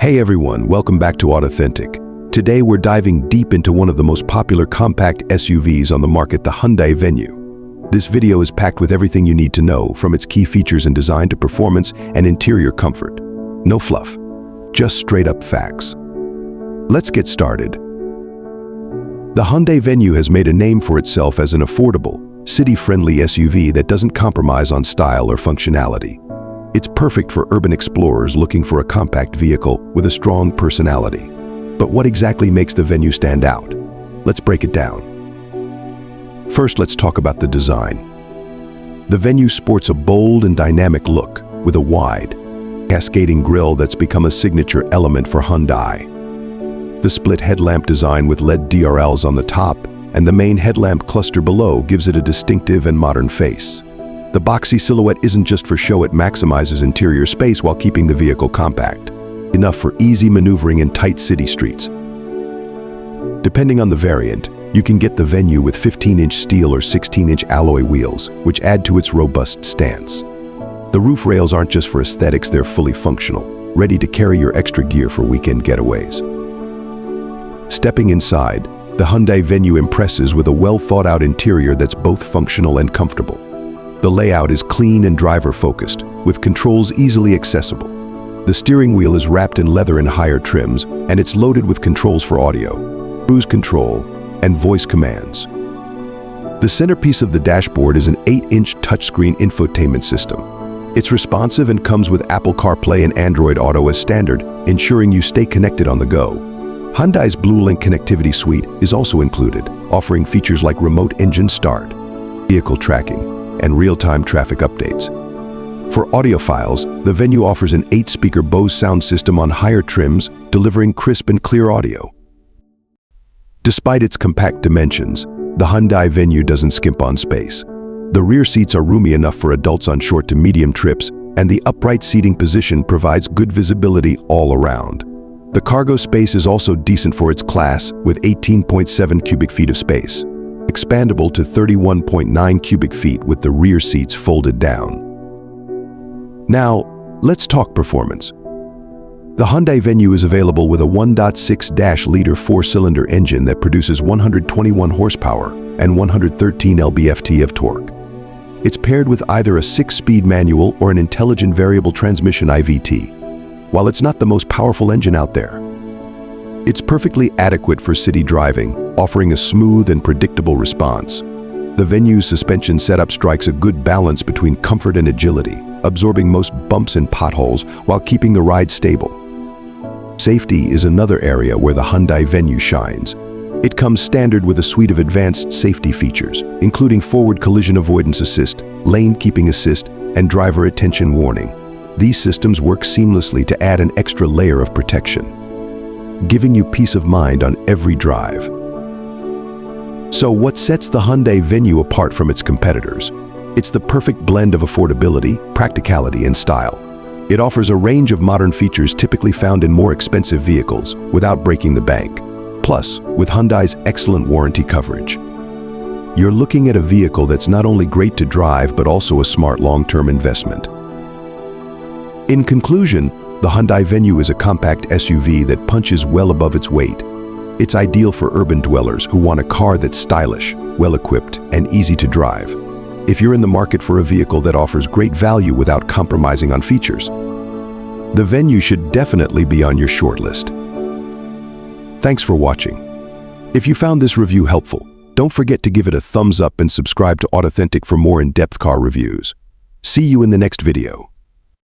Hey everyone, welcome back to Authentic. Today we're diving deep into one of the most popular compact SUVs on the market, the Hyundai Venue. This video is packed with everything you need to know, from its key features and design to performance and interior comfort. No fluff, just straight up facts. Let's get started. The Hyundai Venue has made a name for itself as an affordable, city-friendly SUV that doesn't compromise on style or functionality. It's perfect for urban explorers looking for a compact vehicle with a strong personality. But what exactly makes the Venue stand out? Let's break it down. First, let's talk about the design. The Venue sports a bold and dynamic look with a wide, cascading grille that's become a signature element for Hyundai. The split headlamp design with LED DRLs on the top and the main headlamp cluster below gives it a distinctive and modern face. The boxy silhouette isn't just for show, it maximizes interior space while keeping the vehicle compact, enough for easy maneuvering in tight city streets. Depending on the variant, you can get the Venue with 15-inch steel or 16-inch alloy wheels, which add to its robust stance. The roof rails aren't just for aesthetics, they're fully functional, ready to carry your extra gear for weekend getaways. Stepping inside, the Hyundai Venue impresses with a well-thought-out interior that's both functional and comfortable. The layout is clean and driver-focused, with controls easily accessible. The steering wheel is wrapped in leather and higher trims, and it's loaded with controls for audio, cruise control, and voice commands. The centerpiece of the dashboard is an 8-inch touchscreen infotainment system. It's responsive and comes with Apple CarPlay and Android Auto as standard, ensuring you stay connected on the go. Hyundai's BlueLink connectivity suite is also included, offering features like remote engine start, vehicle tracking, and real-time traffic updates. For audiophiles, the Venue offers an 8-speaker Bose sound system on higher trims, delivering crisp and clear audio. Despite its compact dimensions, the Hyundai Venue doesn't skimp on space. The rear seats are roomy enough for adults on short to medium trips, and the upright seating position provides good visibility all around. The cargo space is also decent for its class, with 18.7 cubic feet of space, expandable to 31.9 cubic feet with the rear seats folded down. Now, let's talk performance. The Hyundai Venue is available with a 1.6-liter 4-cylinder engine that produces 121 horsepower and 113 lb-ft of torque. It's paired with either a 6-speed manual or an intelligent variable transmission IVT. While it's not the most powerful engine out there, it's perfectly adequate for city driving, offering a smooth and predictable response. The Venue's suspension setup strikes a good balance between comfort and agility, absorbing most bumps and potholes while keeping the ride stable. Safety is another area where the Hyundai Venue shines. It comes standard with a suite of advanced safety features, including forward collision avoidance assist, lane keeping assist, and driver attention warning. These systems work seamlessly to add an extra layer of protection, giving you peace of mind on every drive. So what sets the Hyundai Venue apart from its competitors? It's the perfect blend of affordability, practicality, and style. It offers a range of modern features typically found in more expensive vehicles without breaking the bank. Plus, with Hyundai's excellent warranty coverage, you're looking at a vehicle that's not only great to drive but also a smart long-term investment. In conclusion, the Hyundai Venue is a compact SUV that punches well above its weight. It's ideal for urban dwellers who want a car that's stylish, well-equipped, and easy to drive. If you're in the market for a vehicle that offers great value without compromising on features, the Venue should definitely be on your shortlist. Thanks for watching. If you found this review helpful, don't forget to give it a thumbs up and subscribe to Authentic for more in-depth car reviews. See you in the next video.